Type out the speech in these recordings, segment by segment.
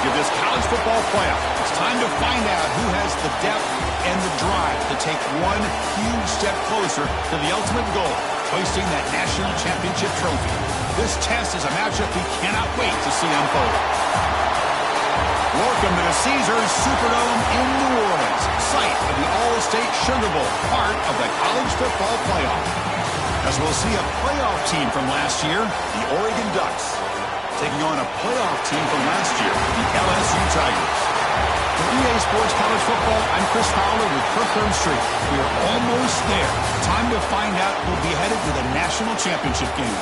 of this college football playoff. It's time to find out who has the depth and the drive to take one huge step closer to the ultimate goal, hoisting that national championship trophy. This test is a matchup we cannot wait to see unfold. Welcome to the Caesars Superdome in New Orleans, site of the All-State Sugar Bowl, part of the college football playoff. As we'll see a playoff team from last year, the Oregon Ducks, taking on a playoff team from last year, the LSU Tigers. For EA Sports College Football, I'm Chris Fowler with Kirkland Street. We are almost there. Time to find out who'll be headed to the national championship game.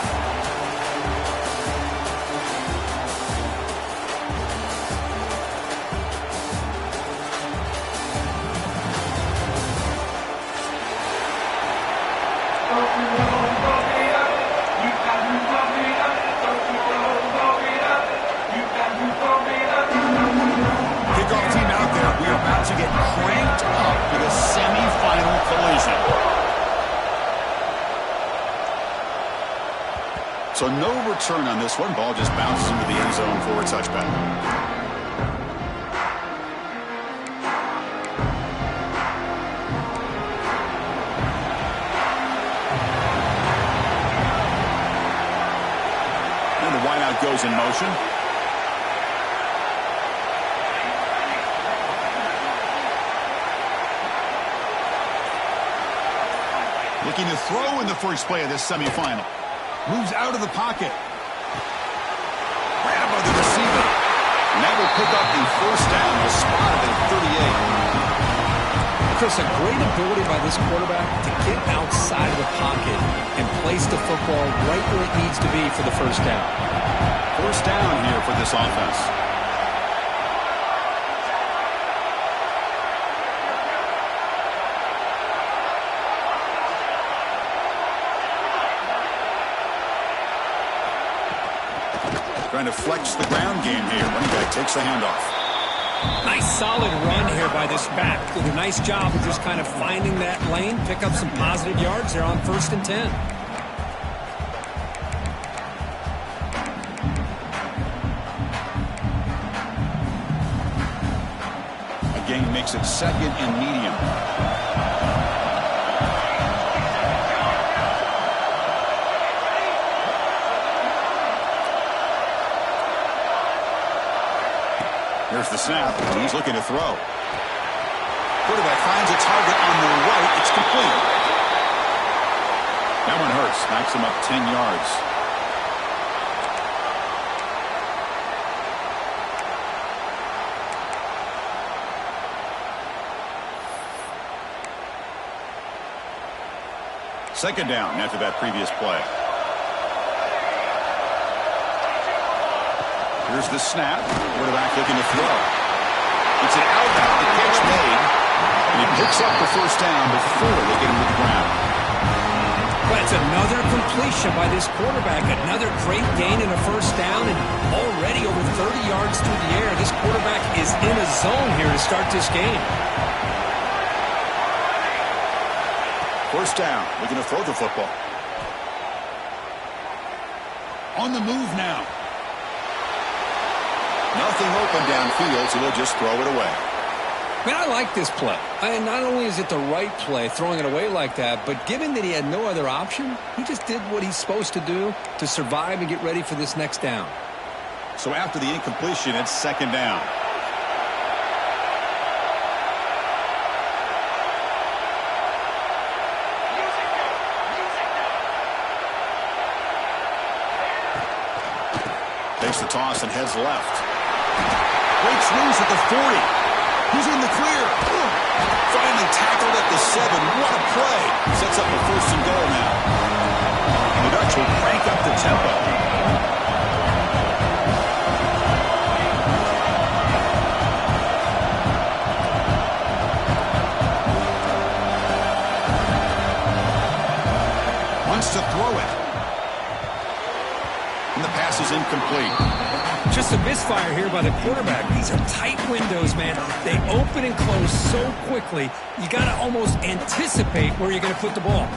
So no return on this one. Ball just bounces into the end zone for a touchback. And the wideout goes in motion. Looking to throw in the first play of this semifinal. Moves out of the pocket. Right above the receiver. And that will pick up the first down. A spot at 38. Chris, a great ability by this quarterback to get outside of the pocket and place the football right where it needs to be for the first down. First down here for this offense. Trying to flex the ground game here. Running back takes the handoff. Nice solid run here by this back. Did a nice job of just kind of finding that lane, pick up some positive yards there on 1st and 10. Again, makes it 2nd and medium. Here's the snap, and he's looking to throw. Quarterback finds a target on the right. It's complete. That one hurts. Knocks him up 10 yards. Second down after that previous play. Here's the snap. Quarterback looking to throw. It's an out-route. The catch made. And he picks up the first down before they get him to the ground. That's another completion by this quarterback. Another great gain in a first down. And already over 30 yards through the air. This quarterback is in a zone here to start this game. First down. Looking to throw the football. On the move now. Nothing open downfield, so they'll just throw it away. Man, I like this play. Not only is it the right play, throwing it away like that, but given that he had no other option, he just did what he's supposed to do to survive and get ready for this next down. So after the incompletion, it's 2nd down. Takes the toss and heads left. Breaks loose at the 40. He's in the clear. Finally tackled at the 7. What a play. Sets up a 1st and goal now. And the Ducks will crank up the tempo. Wants to throw it. And the pass is incomplete. Just a misfire here by the quarterback. These are tight windows, man. They open and close so quickly, you got to almost anticipate where you're going to put the ball.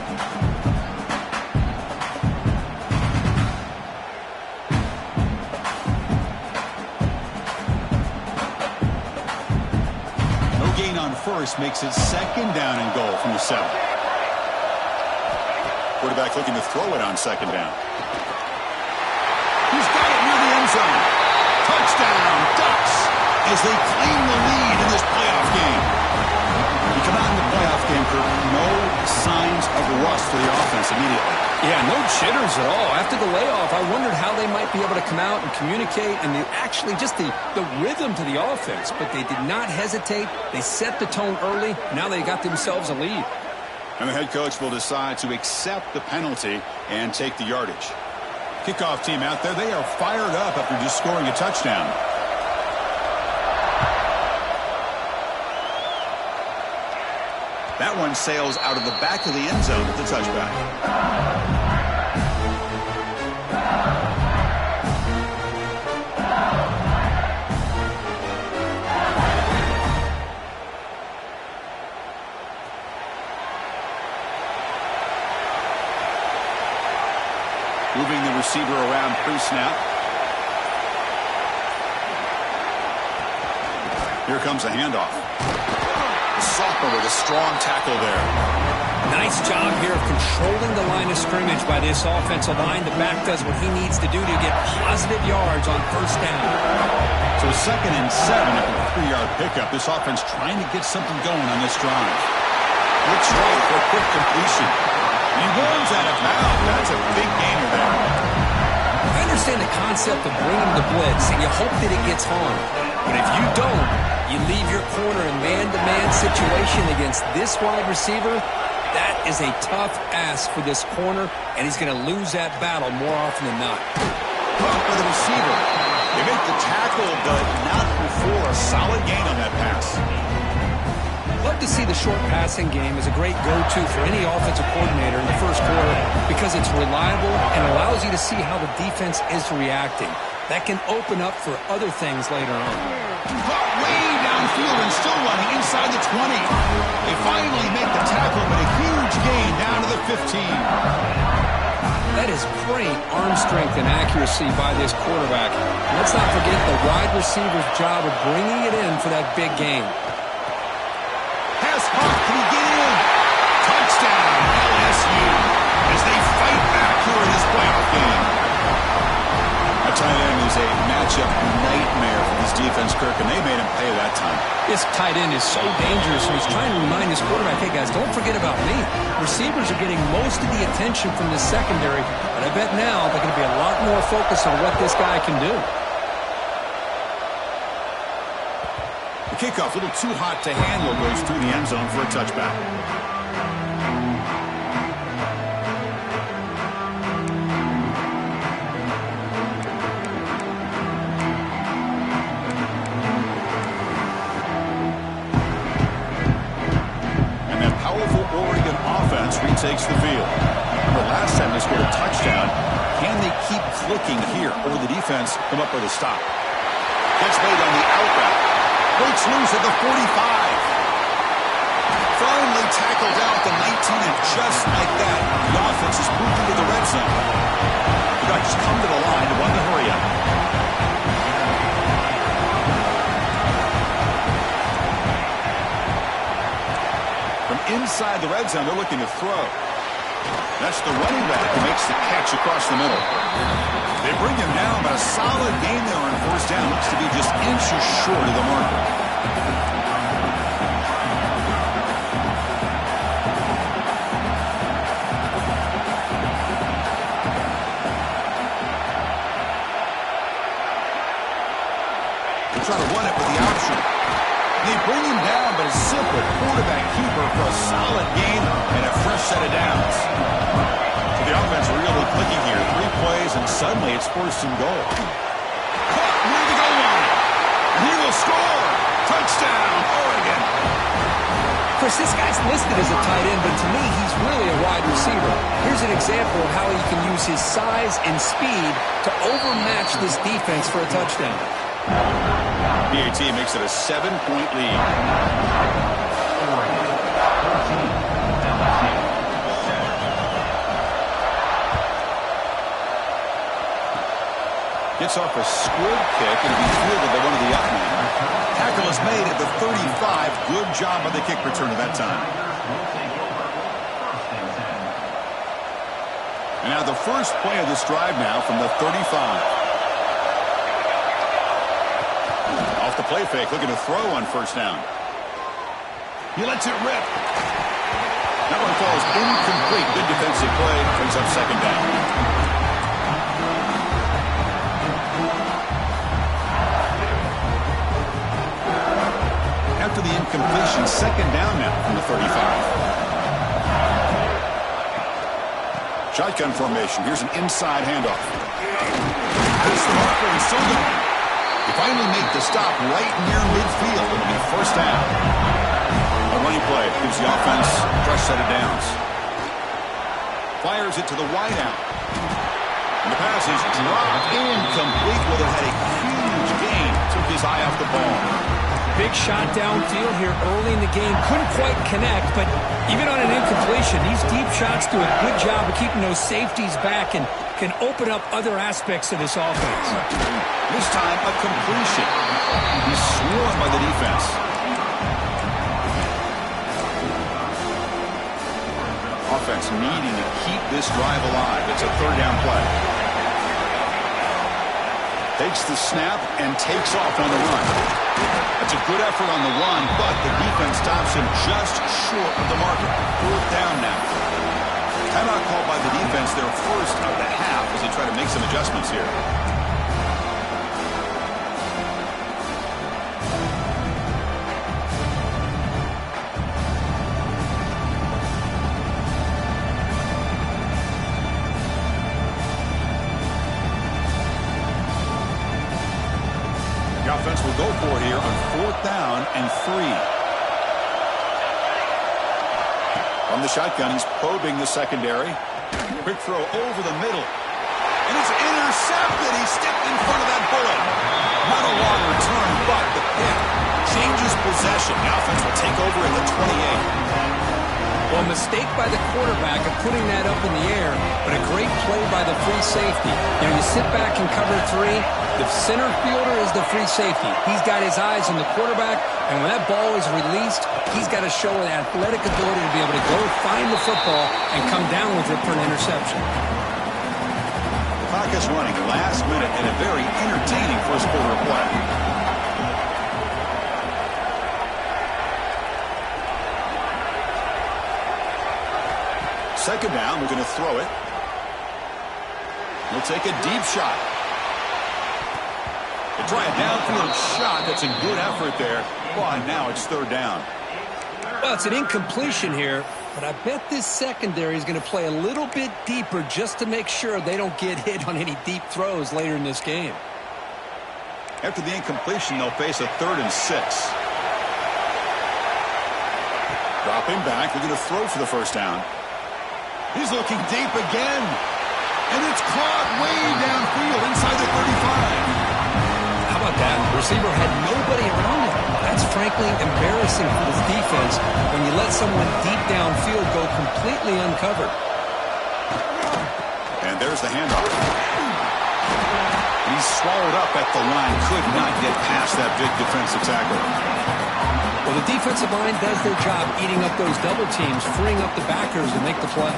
down first makes it 2nd down and goal from the 7. Quarterback looking to throw it on 2nd down. He's got it near the end zone. Touchdown, Ducks, as they claim the lead in this playoff game. You come out in the playoff game, Kirk, no signs of rust for the offense immediately. Yeah, no jitters at all. After the layoff, I wondered how they might be able to come out and communicate and actually just the rhythm to the offense. But they did not hesitate. They set the tone early. Now they got themselves a lead. And the head coach will decide to accept the penalty and take the yardage. Kickoff team out there, they are fired up after just scoring a touchdown. That one sails out of the back of the end zone with the touchback. Moving the receiver around pre-snap. Here comes a handoff. The sophomore with a strong tackle there. Nice job here of controlling the line of scrimmage by this offensive line. The back does what he needs to do to get positive yards on 1st down. So 2nd and 7 after a 3-yard pickup. This offense trying to get something going on this drive. Looks right for a quick completion. He runs out of bounds. That's a big gainer there. I understand the concept of bringing the blitz, and you hope that it gets home. But if you don't, you leave your corner in man-to-man situation against this wide receiver. That is a tough ask for this corner, and he's going to lose that battle more often than not. Caught by the receiver. They make the tackle, but not before a solid gain on that pass. Love to see the short passing game as a great go-to for any offensive coordinator in the 1st quarter because it's reliable and allows you to see how the defense is reacting. That can open up for other things later on. Caught way downfield and still running inside the 20. They finally make the tackle, but a huge gain down to the 15. That is great arm strength and accuracy by this quarterback. Let's not forget the wide receiver's job of bringing it in for that big gain. Pass caught. Can he get in? Touchdown, LSU, as they fight back here in this playoff game. A tight end is a matchup nightmare for this defense, Kirk, and they made him pay that time. This tight end is so dangerous, and he's trying to remind his quarterback, hey, guys, don't forget about me. Receivers are getting most of the attention from the secondary, but I bet now they're going to be a lot more focused on what this guy can do. The kickoff, a little too hot to handle, goes through the end zone for a touchback. And that powerful Oregon offense retakes the field. Remember, last time they scored a touchdown. Can they keep clicking here, or will the defense come up with a stop? Gets made on the out route. Breaks loose at the 45. Finally tackled down at the 19, and just like that, the offense is moved into the red zone. The Ducks come to the line to run the hurry up. From inside the red zone, they're looking to throw. That's the running back who makes the catch across the middle. They bring him down, but a solid gain there on 1st down. Looks to be just inches short of the marker. They try to run it with the option. They bring him down, but a simple quarterback keeper for a solid gain and a fresh set of downs. So the offense really clicking here. 3 plays, and suddenly it's 1st and goal. Caught near the goal line. He will score. Touchdown, Oregon. Chris, this guy's listed as a tight end, but to me, he's really a wide receiver. Here's an example of how he can use his size and speed to overmatch this defense for a touchdown. BAT makes it a 7-point lead. Gets off a squib kick and he's fielded by one of the up men. Tackle tackle is made at the 35. Good job by the kick return at that time. And now the first play of this drive now from the 35. Off the play fake, looking to throw on first down. He lets it rip. That one falls incomplete. Good defensive play. Brings up second down. After the incompletion, second down now from the 35. Shotgun formation. Here's an inside handoff. It's the marker and so gone. They finally make the stop right near midfield. It'll be first down. A running play gives the offense a fresh set of downs. Fires it to the wideout. And the pass is dropped incomplete. Well, it had a huge gain. Took his eye off the ball. Big shot downfield here early in the game. Couldn't quite connect, but even on an incompletion, these deep shots do a good job of keeping those safeties back and can open up other aspects of this offense. This time, a completion. He's swarmed by the defense. Offense needing to keep this drive alive. It's a third down play. Takes the snap and takes off on the run. That's a good effort on the run, but the defense stops him just short of the marker. Fourth down now. Timeout called by the defense their first of the half as they try to make some adjustments here. The offense will go for it here on fourth down and 3. From the shotgun, he's probing the secondary. Quick throw over the middle. And it's intercepted. He stepped in front of that bullet. Not a long return, but the pick changes possession. The offense will take over at the 28. Well, a mistake by the quarterback of putting that up in the air, but a great play by the free safety. You know, you sit back and cover 3. The center fielder is the free safety. He's got his eyes on the quarterback, and when that ball is released, he's got to show an athletic ability to be able to go find the football and come down with it for an interception. The clock is running last minute in a very entertaining first quarter of play. Second down, we're going to throw it. We'll take a deep shot. They try a downfield shot. That's a good effort there. But now it's third down. Well, it's an incompletion here, but I bet this secondary is going to play a little bit deeper just to make sure they don't get hit on any deep throws later in this game. After the incompletion, they'll face a 3rd and 6. Dropping back. They're going to throw for the first down. He's looking deep again. And it's caught way downfield inside the 35. How about that? The receiver had nobody around him. That's frankly embarrassing for this defense when you let someone deep downfield go completely uncovered. And there's the handoff. He's swallowed up at the line. Could not get past that big defensive tackle. Well, the defensive line does their job eating up those double teams, freeing up the backers to make the play.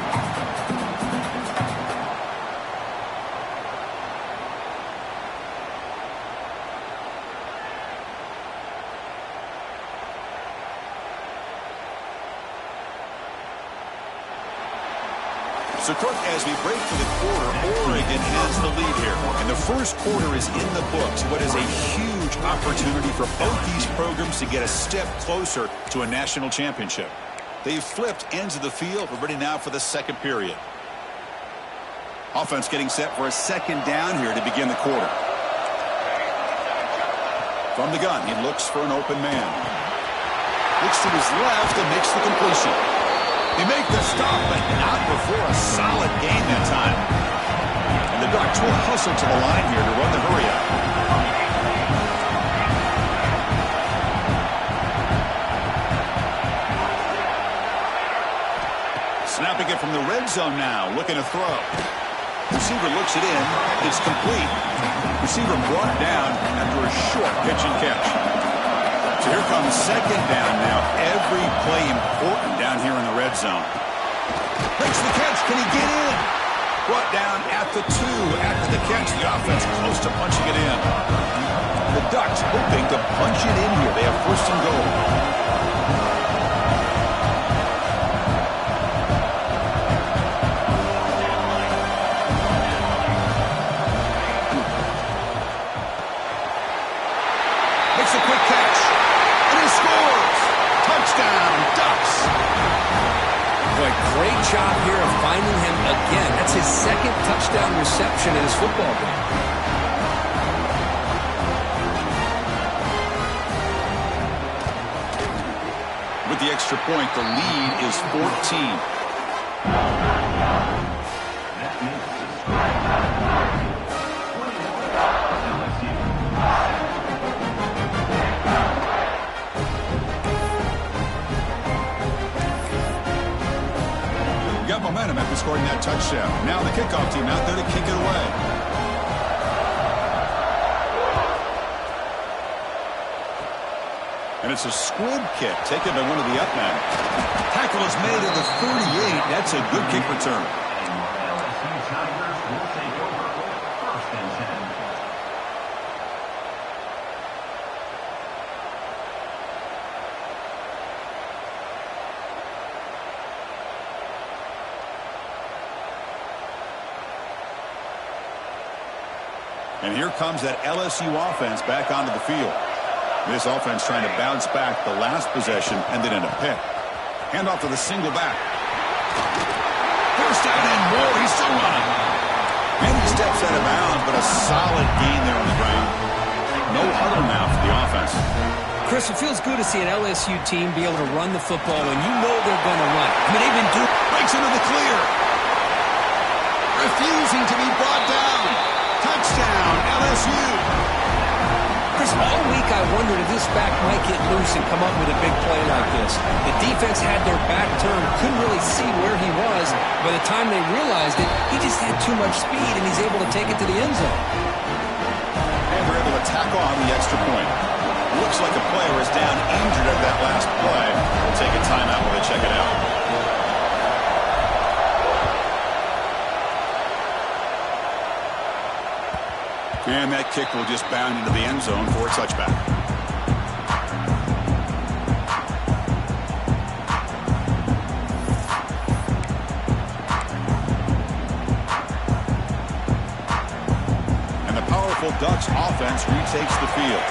So, Cook, as we break for the quarter, Oregon has the lead here. And the first quarter is in the books. What is a huge opportunity for both these programs to get a step closer to a national championship. They've flipped ends of the field. We're ready now for the second period. Offense getting set for a second down here to begin the quarter. From the gun, he looks for an open man. Looks to his left and makes the completion. They make the stop, but not before a solid gain that time. And the Ducks will hustle to the line here to run the hurry-up. Snapping it from the red zone now, looking to throw. Receiver looks it in. It's complete. Receiver brought down after a short pitch and catch. So here comes second down now. Every play important down here in the red zone. Makes the catch. Can he get in? Brought down at the 2 after the catch. The offense close to punching it in. The Ducks hoping to punch it in here. They have first and goal. Makes a quick catch. And he scores. Touchdown, Ducks. Boy, great job here of finding him again. That's his second touchdown reception in his football game. With the extra point, the lead is 14. Got momentum after scoring that touchdown. Now the kickoff team out there to kick it away. And it's a squib kick taken by one of the up men. Tackle is made at the 38. That's a good kick return. And here comes that LSU offense back onto the field. This offense trying to bounce back the last possession and then in a pick. Handoff to the single back. First down and more. He's still running. And he steps out of bounds, but a solid gain there on the ground. No huddle now for the offense. Chris, it feels good to see an LSU team be able to run the football when you know they're going to run. I mean, they've been doing... Breaks into the clear. Refusing to be brought down. Touchdown, LSU. Chris, all week I wondered if this back might get loose and come up with a big play like this. The defense had their back turned, couldn't really see where he was. By the time they realized it, he just had too much speed, and he's able to take it to the end zone. And they're able to tackle on the extra point. Looks like a player is down injured at that last play. We'll take a timeout while they check it out. And that kick will just bound into the end zone for a touchback. And the powerful Ducks offense retakes the field.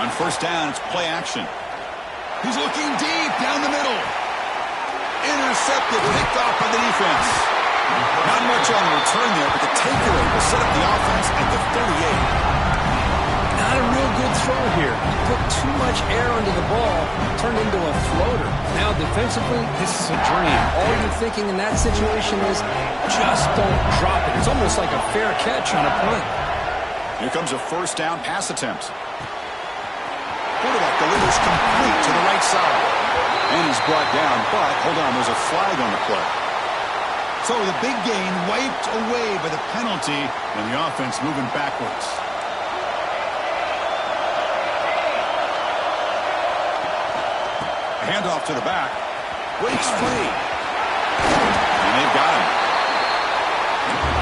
On first down, it's play action. He's looking deep down the middle. Intercepted, picked off by the defense. Not much on the return there, but the takeaway will set up the offense at the 38. Not a real good throw here. He put too much air under the ball, turned into a floater. Now, defensively, this is a dream. All you're thinking in that situation is just don't drop it. It's almost like a fair catch on a punt. Here comes a first down pass attempt. Quarterback delivers complete to the right side. And he's brought down, but hold on, there's a flag on the play. So the big gain wiped away by the penalty, and the offense moving backwards. Handoff to the back. Breaks free. And they've got him.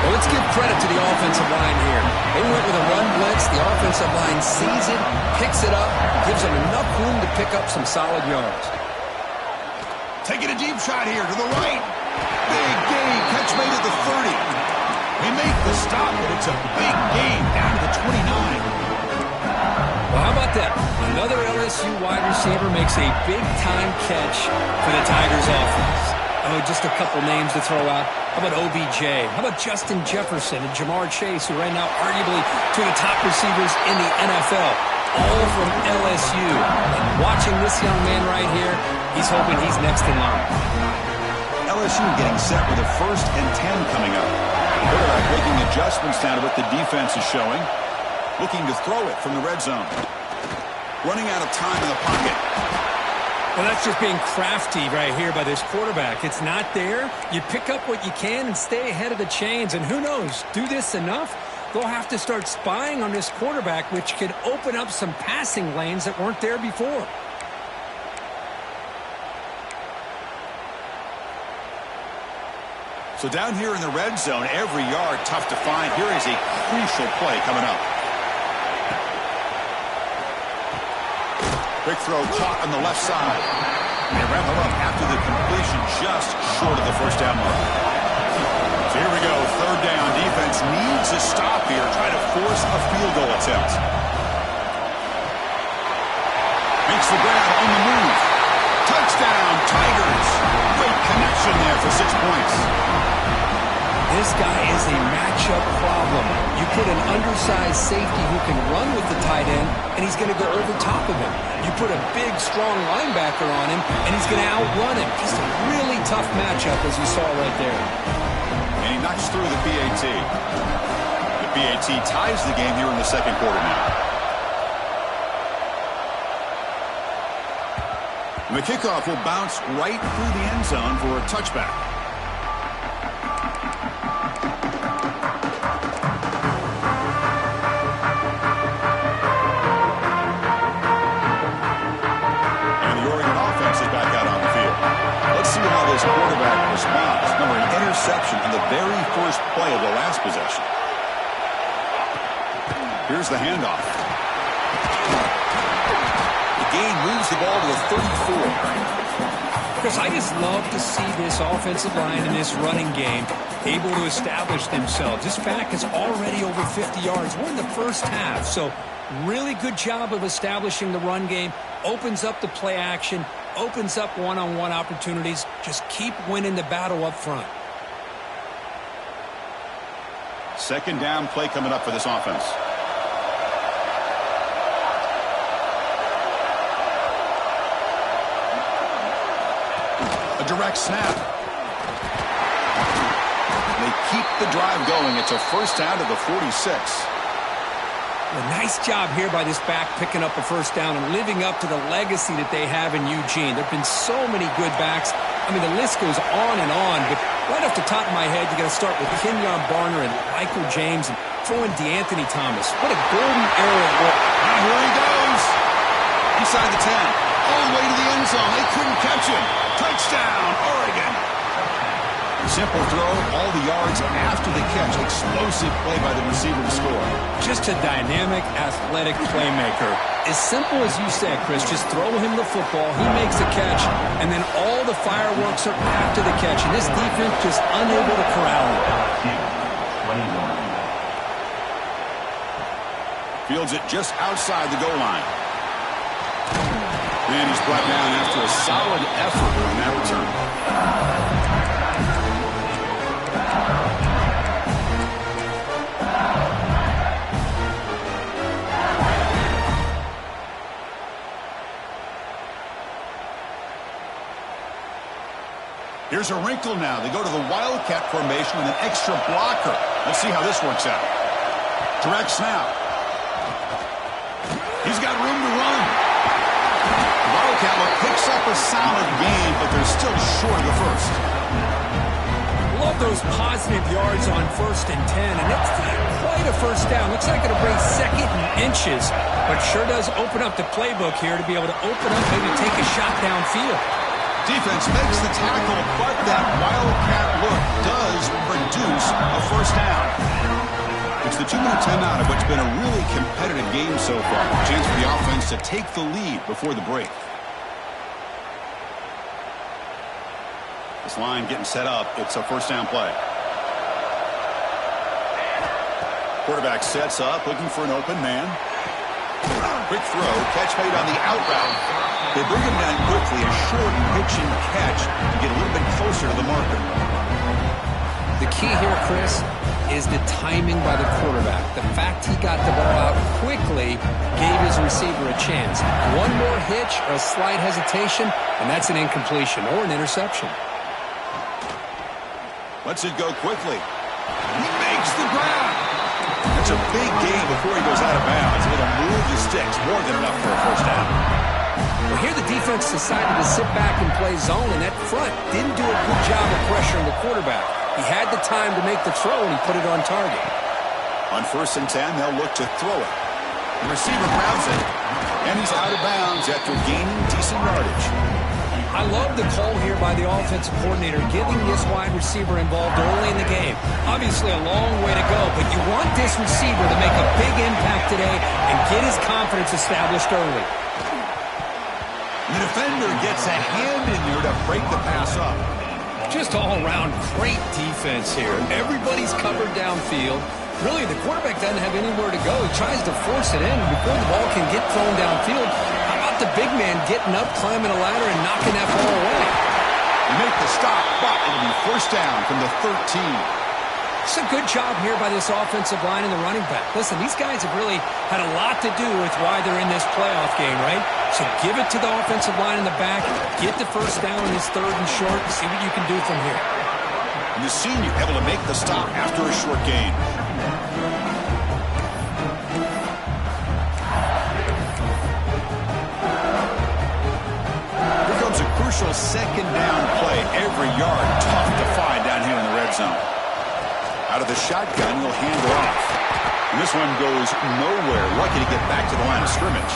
Well, let's give credit to the offensive line here. They went with a run blitz. The offensive line sees it, picks it up, gives them enough room to pick up some solid yards. Taking a deep shot here to the right. Big gain. Catch made at the 30. They make the stop, but it's a big gain down to the 29. Well, how about that? Another LSU wide receiver makes a big-time catch for the Tigers offense. Oh, just a couple names to throw out. How about OBJ? How about Justin Jefferson and Jamar Chase, who right now arguably two of the top receivers in the NFL? All from LSU. And watching this young man right here, he's hoping he's next in line. LSU getting set with a 1st and 10 coming up. Quarterback making adjustments now to what the defense is showing. Looking to throw it from the red zone. Running out of time in the pocket. Well, that's just being crafty right here by this quarterback. It's not there. You pick up what you can and stay ahead of the chains. And who knows, do this enough, they'll have to start spying on this quarterback, which could open up some passing lanes that weren't there before. So down here in the red zone, every yard tough to find. Here is a crucial play coming up. Quick throw caught on the left side. They wrap him up after the completion, just short of the first down mark. So here we go, third down. Defense needs a stop here, try to force a field goal attempt. Makes the grab on the move. Touchdown, Tigers. Great connection there for 6 points. This guy is a matchup problem. You put an undersized safety who can run with the tight end, and he's going to go over top of him. You put a big, strong linebacker on him, and he's going to outrun him. Just a really tough matchup, as you saw right there. And he knocks through the PAT. The PAT ties the game here in the second quarter now. And the kickoff will bounce right through the end zone for a touchback. Quarterback response. Remember, an interception on the very first play of the last possession. Here's the handoff. The gain moves the ball to the 34. Chris, I just love to see this offensive line in this running game able to establish themselves. This back is already over 50 yards. We're in the first half, so really good job of establishing the run game. Opens up the play action. Opens up one-on-one opportunities. Just keep winning the battle up front. Second down play coming up for this offense. A direct snap. They keep the drive going. It's a first down to the 46. A nice job here by this back picking up a first down and living up to the legacy that they have in Eugene. There have been so many good backs. I mean, the list goes on and on, but right off the top of my head, you got to start with Kenyon Barner and Michael James and throw in DeAnthony Thomas. What a golden era. Now here he goes. Inside the 10. All the way to the end zone. They couldn't catch him. Touchdown, Oregon. Simple throw, all the yards after the catch. Explosive play by the receiver to score. Just a dynamic, athletic playmaker. As simple as you said, Chris, just throw him the football, he makes a catch, and then all the fireworks are after the catch. And this defense just unable to corral him. Fields it just outside the goal line. And he's brought down after a solid effort on that return. Here's a wrinkle now. They go to the Wildcat formation with an extra blocker. Let's see how this works out. Direct snap. He's got room to run. The Wildcat picks up a solid gain, but they're still short of the first. Love those positive yards on 1st and 10, and it's not quite a first down. Looks like it'll bring second and inches, but sure does open up the playbook here to be able to open up, maybe take a shot downfield. Defense makes the tackle, but that Wildcat look does produce a first down. It's the 2-minute timeout of what's been a really competitive game so far. A chance for the offense to take the lead before the break. This line getting set up. It's a first down play. Quarterback sets up, looking for an open man. Quick throw, catch made on the out route. They bring him down quickly, a short pitch and catch to get a little bit closer to the marker. The key here, Chris, is the timing by the quarterback. The fact he got the ball out quickly gave his receiver a chance. One more hitch or a slight hesitation, and that's an incompletion or an interception. Lets it go quickly. He makes the grab. That's a big gain before he goes out of bounds. It'll move the sticks, more than enough for a first down. Well, here the defense decided to sit back and play zone, and that front didn't do a good job of pressuring the quarterback. He had the time to make the throw, and he put it on target. On 1st and 10, they'll look to throw it. The receiver grabs it, and he's out of bounds after gaining decent yardage. I love the call here by the offensive coordinator, getting this wide receiver involved early in the game. Obviously a long way to go, but you want this receiver to make a big impact today and get his confidence established early. The defender gets a hand in there to break the pass up. Just all around great defense here. Everybody's covered downfield. Really, the quarterback doesn't have anywhere to go. He tries to force it in before the ball can get thrown downfield. How about the big man getting up, climbing a ladder, and knocking that ball away? They make the stop, but it'll be 1st down from the 13. It's a good job here by this offensive line and the running back. Listen, these guys have really had a lot to do with why they're in this playoff game, right? So give it to the offensive line in the back, get the 1st down in this 3rd and short, and see what you can do from here. And the senior able to make the stop after a short gain. Here comes a crucial 2nd down play. Every yard tough to find down here in the red zone. Out of the shotgun, he'll hand it off. And this one goes nowhere. Lucky to get back to the line of scrimmage.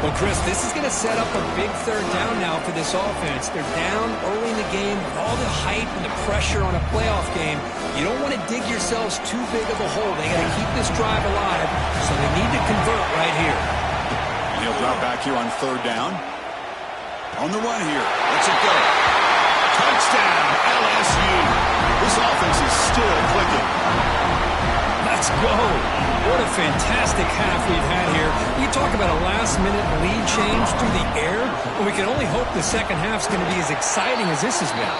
Well, Chris, this is going to set up a big 3rd down now for this offense. They're down early in the game with all the hype and the pressure on a playoff game. You don't want to dig yourselves too big of a hole. They got to keep this drive alive, so they need to convert right here. And he'll drop back here on 3rd down. On the run here. Let's it go. Touchdown, LSU. This offense is still clicking. Let's go. What a fantastic half we've had here. We talk about a last-minute lead change through the air, and we can only hope the second half's going to be as exciting as this has been.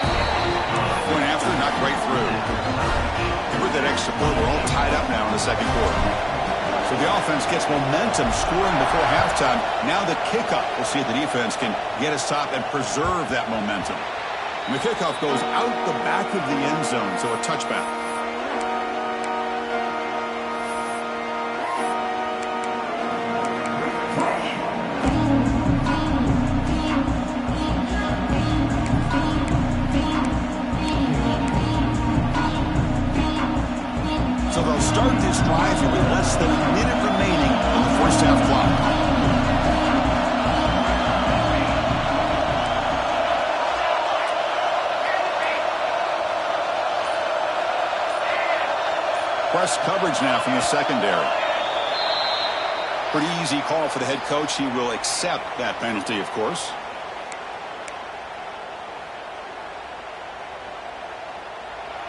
Point after, not right through. And with that extra point, we're all tied up now in the 2nd quarter. So the offense gets momentum scoring before halftime. Now the kickoff. We'll see if the defense can get a stop and preserve that momentum. And the kickoff goes out the back of the end zone, so a touchback. So they'll start this drive here with less than a minute remaining on the 1st half clock. Press coverage now from the secondary. Pretty easy call for the head coach. He will accept that penalty, of course.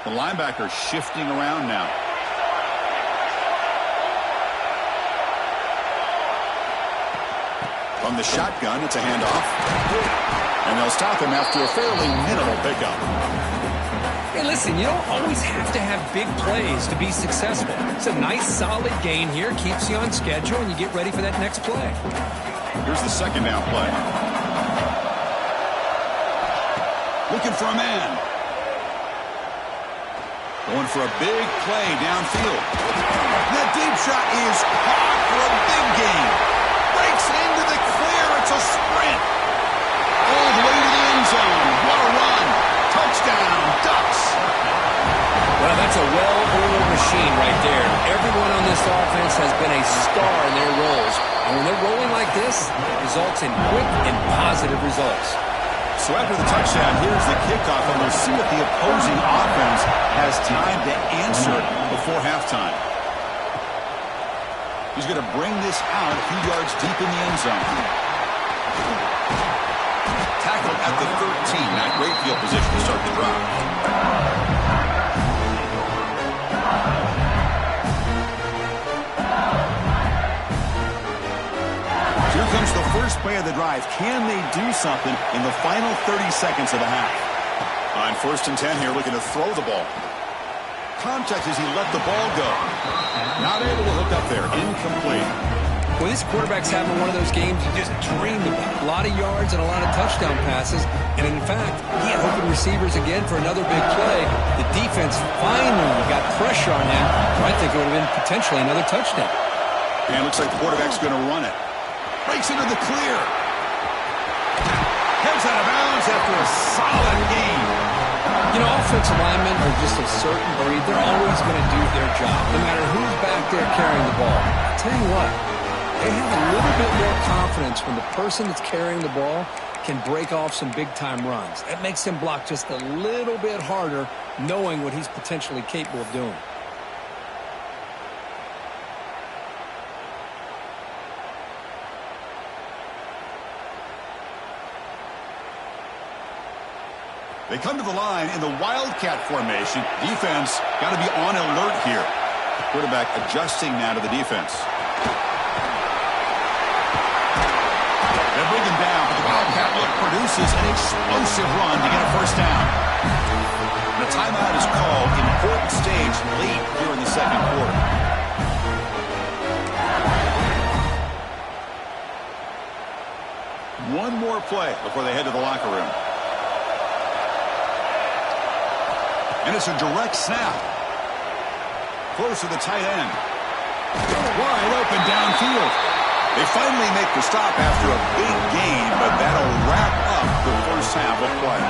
The linebacker shifting around now. From the shotgun, it's a handoff. And they'll stop him after a fairly minimal pickup. Hey, listen, you don't always have to have big plays to be successful. It's a nice, solid gain here. Keeps you on schedule, and you get ready for that next play. Here's the 2nd down play. Looking for a man. Going for a big play downfield. That deep shot is caught for a big gain. Breaks into the clear. It's a sprint. All the way to the end zone. What a run. Touchdown, Ducks. Well, that's a well-oiled machine right there. Everyone on this offense has been a star in their roles. And when they're rolling like this, it results in quick and positive results. So after the touchdown, here's the kickoff, and we'll see what the opposing offense has time to answer before halftime. He's going to bring this out a few yards deep in the end zone. Tackled at the 13. Not great field position to start the drive. Here comes the first play of the drive. Can they do something in the final 30 seconds of the half? On 1st and 10 here, looking to throw the ball. Contact as he let the ball go. Not able to hook up there. Incomplete. Well, this quarterback's having one of those games you just dreamed about. A lot of yards and a lot of touchdown passes. And in fact, he had open receivers again for another big play. The defense finally got pressure on him. I think it would have been potentially another touchdown. And it looks like the quarterback's going to run it. Breaks into the clear. Heads out of bounds after a solid game. You know, offensive linemen are just a certain breed. They're always going to do their job, no matter who's back there carrying the ball. I'll tell you what, they have a little bit more confidence when the person that's carrying the ball can break off some big-time runs. That makes him block just a little bit harder, knowing what he's potentially capable of doing. They come to the line in the Wildcat formation. Defense got to be on alert here. Quarterback adjusting now to the defense. They're bringing down, but the Wildcat look produces an explosive run to get a first down. And a timeout is called. Important stage late here in the second quarter. One more play before they head to the locker room. And it's a direct snap. Close to the tight end. Wide open downfield. They finally make the stop after a big gain, but that'll wrap up the first half of play.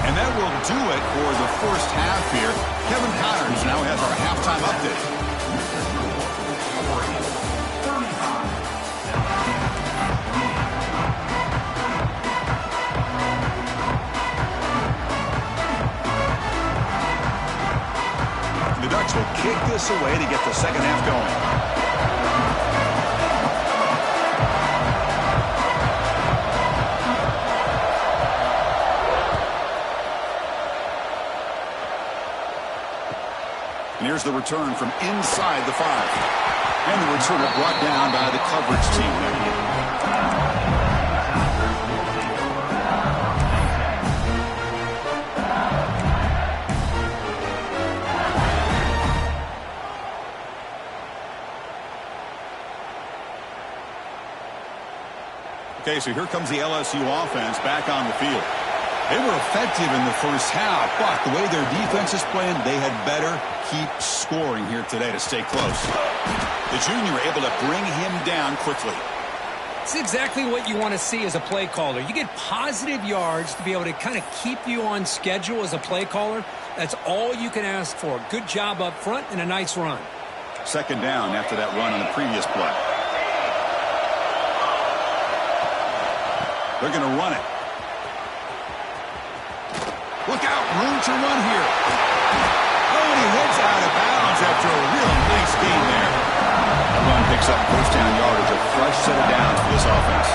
And that will do it for the first half here. Kevin Connors now has our halftime update. The Ducks will kick this away to get the second half going. And here's the return from inside the 5. And the returner brought down by the coverage team there. Okay, so here comes the LSU offense back on the field. They were effective in the first half, but the way their defense is playing, they had better keep scoring here today to stay close. The junior able to bring him down quickly. It's exactly what you want to see as a play caller. You get positive yards to be able to kind of keep you on schedule as a play caller. That's all you can ask for. Good job up front and a nice run. Second down after that run on the previous play. They're going to run it. Look out, room to run here. Oh, and he heads out of bounds after a real nice gain there. The run picks up first down yardage, a fresh set of downs for this offense.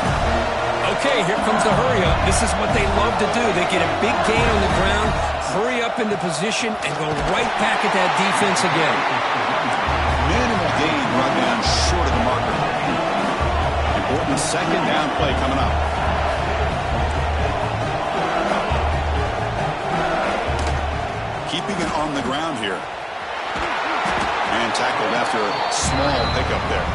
Okay, here comes the hurry up. This is what they love to do. They get a big gain on the ground, hurry up into position, and go right back at that defense again. Minimal gain brought down short of the marker. Important second down play coming up. Keeping it on the ground here. And tackled after a small pickup there.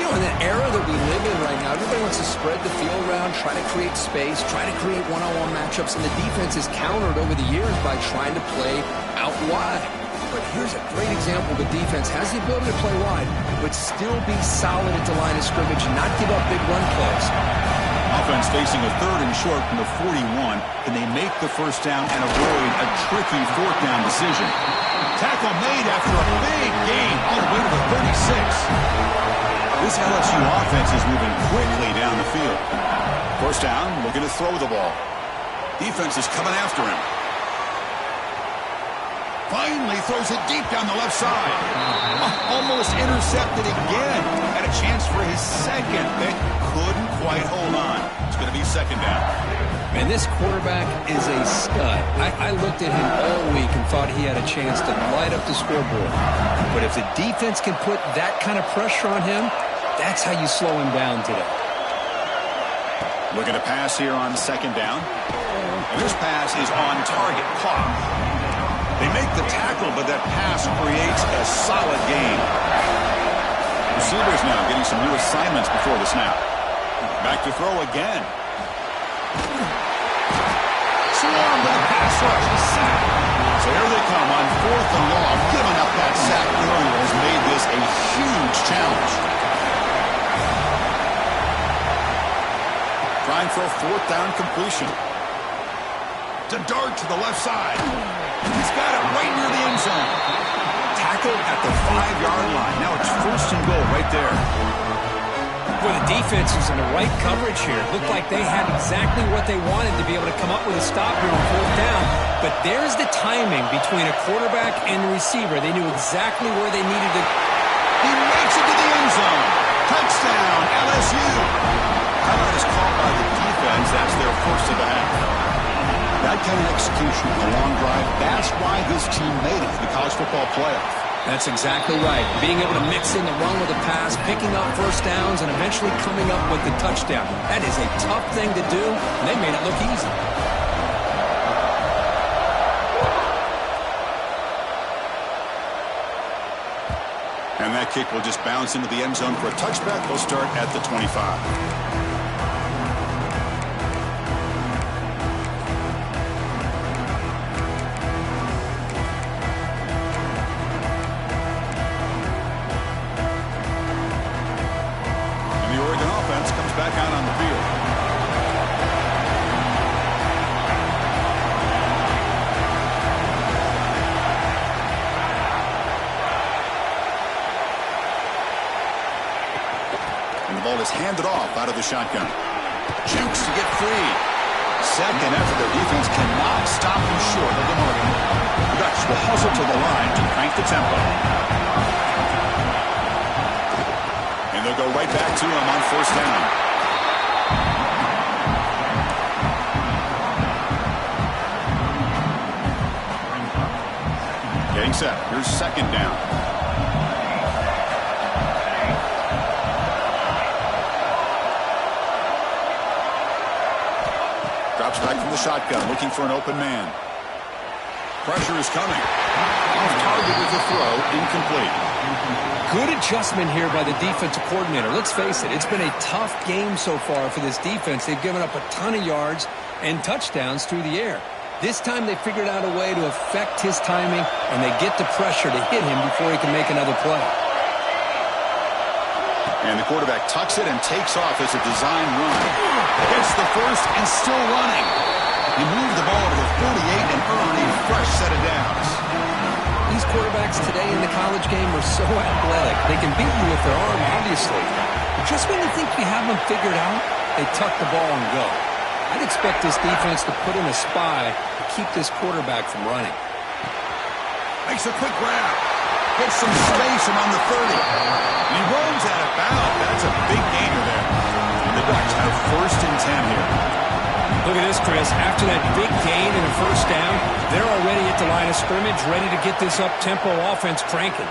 You know, in the era that we live in right now, everybody wants to spread the field around, try to create space, try to create one-on-one matchups, and the defense is countered over the years by trying to play out wide. But here's a great example. The defense has the ability to play wide, but still be solid at the line of scrimmage and not give up big run plays. Offense facing a third and short from the 41. Can they make the first down and avoid a tricky fourth down decision? Tackle made after a big gain all the way to the 36. This LSU offense is moving quickly down the field. First down, looking to throw the ball. Defense is coming after him. Finally throws it deep down the left side. Almost intercepted again. Had a chance for his second. They couldn't quite hold on. It's going to be second down. And this quarterback is a stud. I looked at him all week and thought he had a chance to light up the scoreboard. But if the defense can put that kind of pressure on him, that's how you slow him down today. Looking to pass here on second down. And this pass is on target. Caught. They make the tackle, but that pass creates a solid gain. Receivers now getting some new assignments before the snap. Back to throw again. Swarmed with a pass rush. A sack. So here they come on fourth and long. Giving up that sack earlier has made this a huge challenge. Trying for a fourth down completion. To dart to the left side. He's got it right near the end zone. Tackled at the 5-yard line. Now it's first and goal right there. Well, the defense is in the right coverage here. It looked like they had exactly what they wanted to be able to come up with a stop here on fourth down. But there's the timing between a quarterback and the receiver. They knew exactly where they needed to. He makes it to the end zone. Touchdown, LSU. Timeout is called by the defense. That's their first of the half. That kind of execution on a long drive, that's why this team made it to the college football playoff. That's exactly right. Being able to mix in the run with the pass, picking up first downs, and eventually coming up with the touchdown. That is a tough thing to do, and they made it look easy. And that kick will just bounce into the end zone for a touchback. They'll start at the 25. Back out on the field. And the ball is handed off out of the shotgun. Jukes to get free. Second effort. Their defense cannot stop him short of the mark. The Ducks will hustle to the line to crank the tempo. And they'll go right back to him on first down. Getting set. Here's second down. Drops back from the shotgun, looking for an open man. Pressure is coming. Off target with the throw, incomplete. Good adjustment here by the defensive coordinator. Let's face it, it's been a tough game so far for this defense. They've given up a ton of yards and touchdowns through the air. This time they figured out a way to affect his timing, and they get the pressure to hit him before he can make another play. And the quarterback tucks it and takes off as a design run. Gets the first and still running. He moved the ball to the 48 and earned a fresh set of downs. These quarterbacks today in the college game are so athletic. They can beat you with their arm, obviously. But just when you think you have them figured out, they tuck the ball and go. I'd expect this defense to put in a spy to keep this quarterback from running. Makes a quick grab. Gets some space around the 30. And he runs out of bounds. That's a big gainer there. And the Ducks have first and 10 here. Look at this, Chris. After that big gain and a first down, they're already at the line of scrimmage, ready to get this up-tempo offense cranking.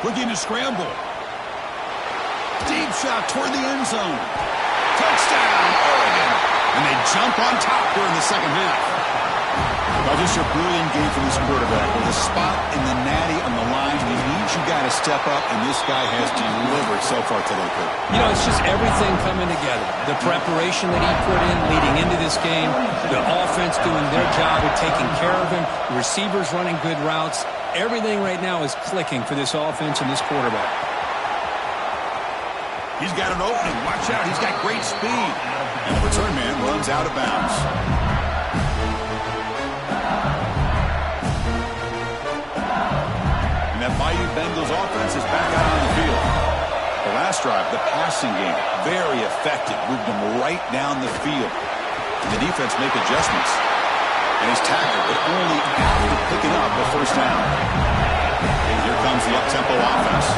Looking to scramble. Deep shot toward the end zone. Touchdown, Oregon. And they jump on top here in the second half. Well, just a brilliant game for this quarterback. With a spot in the natty on the line, he needs you guys to step up, and this guy has delivered so far today, Kurt. You know, it's just everything coming together. The preparation that he put in leading into this game, the offense doing their job of taking care of him, the receivers running good routes. Everything right now is clicking for this offense and this quarterback. He's got an opening. Watch out. He's got great speed. And the return man runs out of bounds. And that Bayou Bengals offense is back out on the field. The last drive, the passing game, very effective. Moved them right down the field. And the defense make adjustments. And he's tackled, but only after picking up the first down. And here comes the up-tempo offense.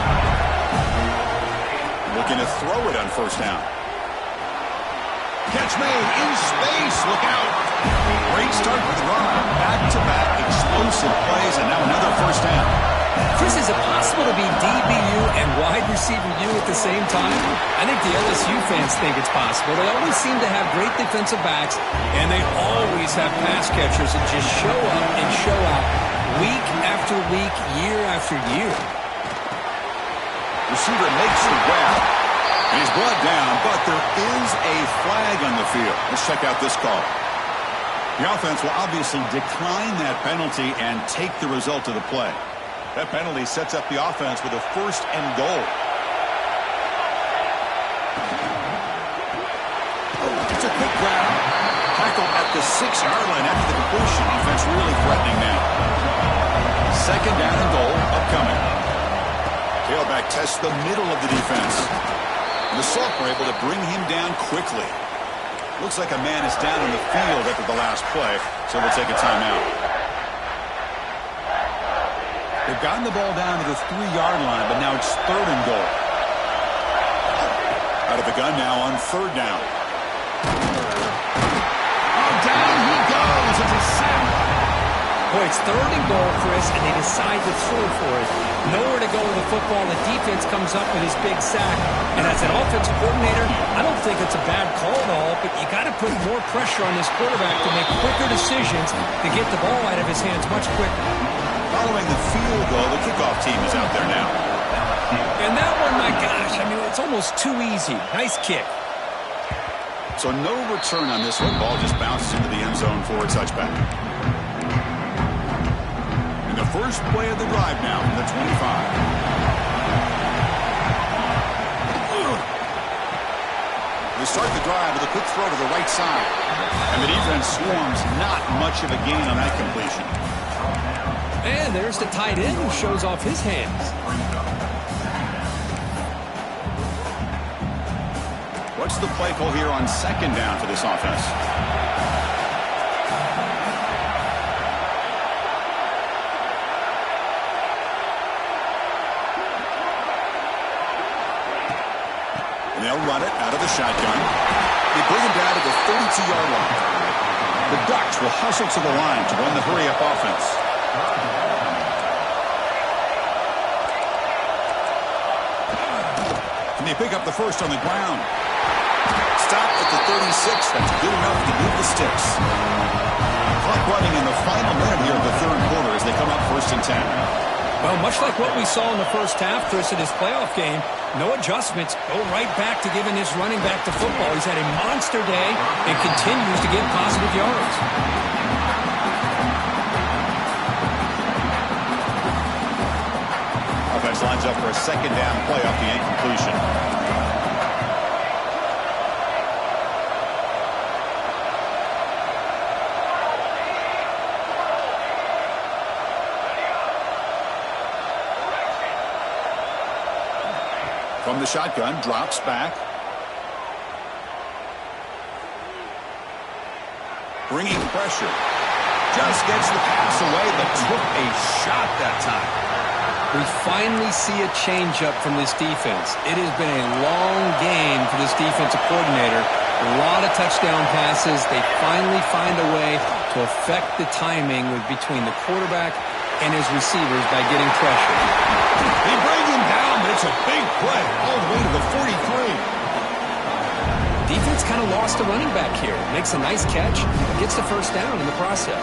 Looking to throw it on first down. Catch made in space. Look out. Great start for the run. Back-to-back explosive plays, and now another first down. Chris, is it possible to be DBU and wide receiver U at the same time? I think the LSU fans think it's possible. They always seem to have great defensive backs, and they always have pass catchers that just show up and show out week after week, year after year. Receiver makes the grab. And he's brought down, but there is a flag on the field. Let's check out this call. The offense will obviously decline that penalty and take the result of the play. That penalty sets up the offense with a first and goal. It's a the 6-yard line after the completion. Defense really threatening now. Second down and goal upcoming. Tailback tests the middle of the defense. And the Salk were able to bring him down quickly. Looks like a man is down in the field after the last play, so we'll take a timeout. They've gotten the ball down to the 3-yard line, but now it's third and goal. Out of the gun now on third down. Oh, down he goes. It's a sack. Boy, it's third and goal, Chris, and they decide to throw for it. Nowhere to go with the football. The defense comes up with his big sack. And as an offensive coordinator, I don't think it's a bad call at all, but you got to put more pressure on this quarterback to make quicker decisions to get the ball out of his hands much quicker. Following the field goal, the kickoff team is out there now. And that one, my gosh, I mean, it's almost too easy. Nice kick. So no return on this one. Ball just bounces into the end zone for a touchback. And the first play of the drive now from the 25. They start the drive with a quick throw to the right side. And the defense swarms not much of a gain on that completion. And there's the tight end who shows off his hands. What's the play call here on second down for this offense? And they'll run it out of the shotgun. They bring him down to the 32-yard line. The Ducks will hustle to the line to run the hurry-up offense. And they pick up the first on the ground. Stop at the 36. That's good enough to move the sticks. Clock running in the final minute here of the third quarter as they come up first and 10. Well, much like what we saw in the first half, Chris, in his playoff game, no adjustments. Go right back to giving his running back to football. He's had a monster day and continues to get positive yards. Offense lines up for a second down play off the incompletion. From the shotgun, drops back. Bringing pressure. Just gets the pass away, but took a shot that time. We finally see a changeup from this defense. It has been a long game for this defensive coordinator. A lot of touchdown passes. They finally find a way to affect the timing between the quarterback and his receivers by getting pressure. They bring him down, but it's a big play all the way to the 43. Defense kind of lost a running back here. Makes a nice catch, gets the first down in the process.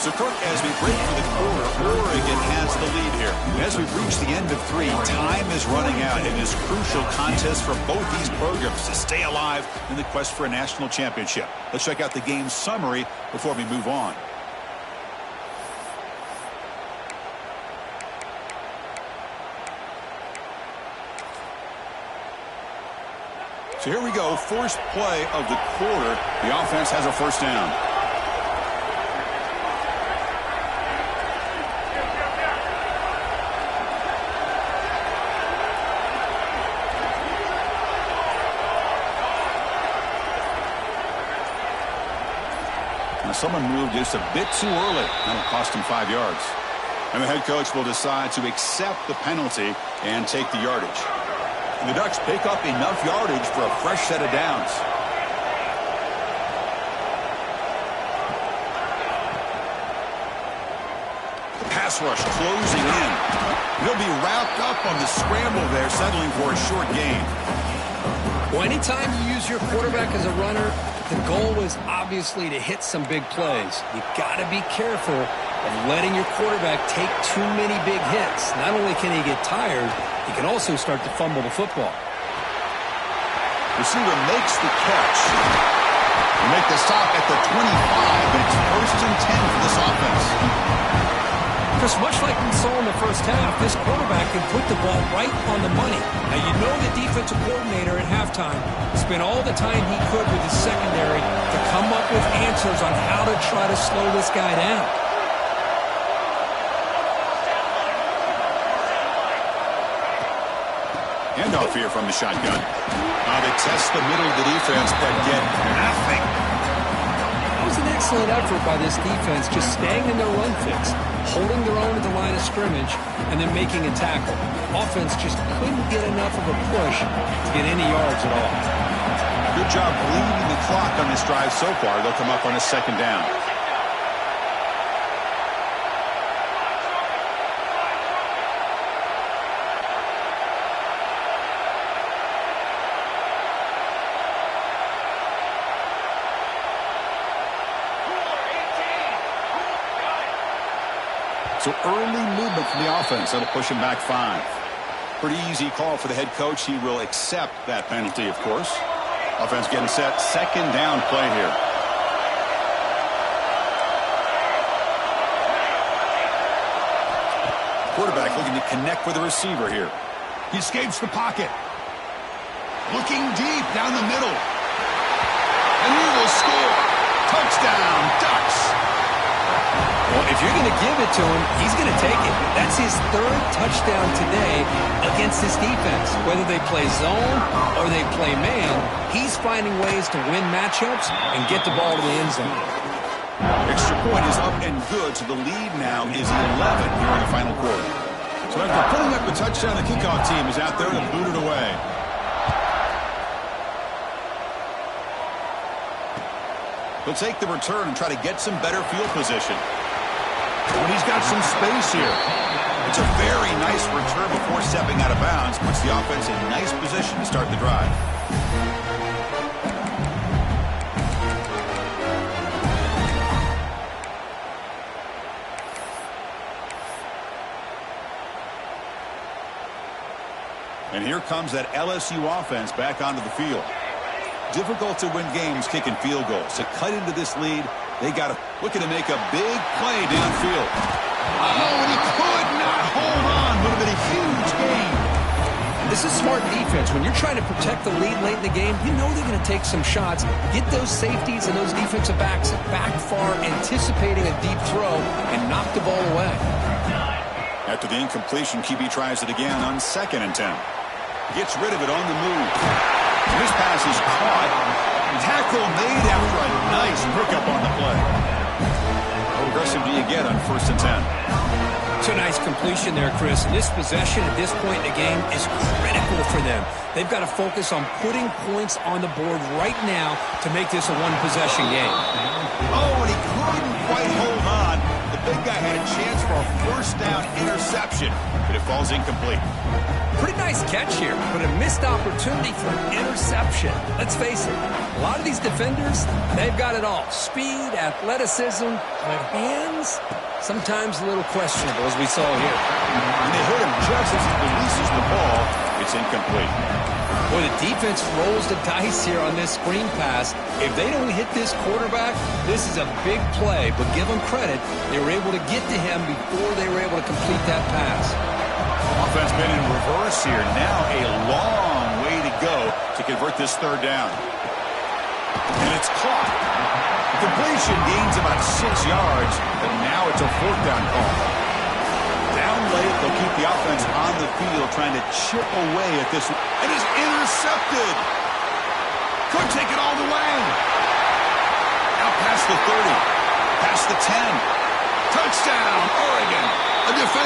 So, Kirk, as we break for the quarter, Oregon has the lead here. As we've reached the end of 3, time is running out. It is a crucial contest for both these programs to stay alive in the quest for a national championship. Let's check out the game summary before we move on. So here we go, first play of the quarter. The offense has a first down. Someone moved just a bit too early. That'll cost him 5 yards. And the head coach will decide to accept the penalty and take the yardage. And the Ducks pick up enough yardage for a fresh set of downs. The pass rush closing in. He'll be wrapped up on the scramble there, settling for a short gain. Well, anytime you use your quarterback as a runner, the goal is obviously to hit some big plays. You got to be careful of letting your quarterback take too many big hits. Not only can he get tired, he can also start to fumble the football. Receiver makes the catch. They make the stop at the 25, but it's 1st and 10 for this offense. Just much like we saw in the first half, this quarterback can put the ball right on the money. Now, you know the defensive coordinator at halftime spent all the time he could with his secondary to come up with answers on how to try to slow this guy down. Handoff here from the shotgun. Now they test the middle of the defense, but get nothing. That was an excellent effort by this defense, just staying in their run fix, holding their own at the line of scrimmage, and then making a tackle. Offense just couldn't get enough of a push to get any yards at all. Good job bleeding the clock on this drive so far. They'll come up on a 2nd down. So early movement from the offense. That'll push him back 5. Pretty easy call for the head coach. He will accept that penalty, of course. Offense getting set. 2nd down play here. Quarterback looking to connect with the receiver here. He escapes the pocket. Looking deep down the middle. And he will score. Touchdown, Ducks. Well, if you're going to give it to him, he's going to take it. That's his 3rd touchdown today against this defense. Whether they play zone or they play man, he's finding ways to win matchups and get the ball to the end zone. Extra point is up and good, so the lead now is 11 here in the final quarter. So after putting up the touchdown, the kickoff team is out there to boot it away. He'll take the return and try to get some better field position. And he's got some space here. It's a very nice return before stepping out of bounds. Puts the offense in nice position to start the drive. And here comes that LSU offense back onto the field. Difficult to win games kicking field goals. To cut into this lead, they got to looking to make a big play downfield. Oh, and he could not hold on. Would have been a huge gain. This is smart defense. When you're trying to protect the lead late in the game, you know they're going to take some shots, get those safeties and those defensive backs back far, anticipating a deep throw, and knock the ball away. After the incompletion, QB tries it again on 2nd and 10. Gets rid of it on the move. This pass is caught. Tackle made after a nice pickup on the play. How aggressive do you get on 1st and 10? It's a nice completion there, Chris. And this possession at this point in the game is critical for them. They've got to focus on putting points on the board right now to make this a one-possession game. Oh, and he couldn't quite hold on. The big guy had a chance for a 1st down interception, but it falls incomplete. Pretty nice catch here, but a missed opportunity for an interception. Let's face it, a lot of these defenders, they've got it all. Speed, athleticism, but hands, sometimes a little questionable, as we saw here. And they hit him just as he releases the ball. It's incomplete. Boy, the defense rolls the dice here on this screen pass. If they don't hit this quarterback, this is a big play. But give them credit, they were able to get to him before they were able to complete that pass. Offense been in reverse here. Now a long way to go to convert this 3rd down. And it's caught. Completion gains about 6 yards, but now it's a 4th down call. Down late, they'll keep the offense on the field trying to chip away at this. And is intercepted. Could take it all the way. Out past the 30. Past the 10. Touchdown, Oregon. A defense.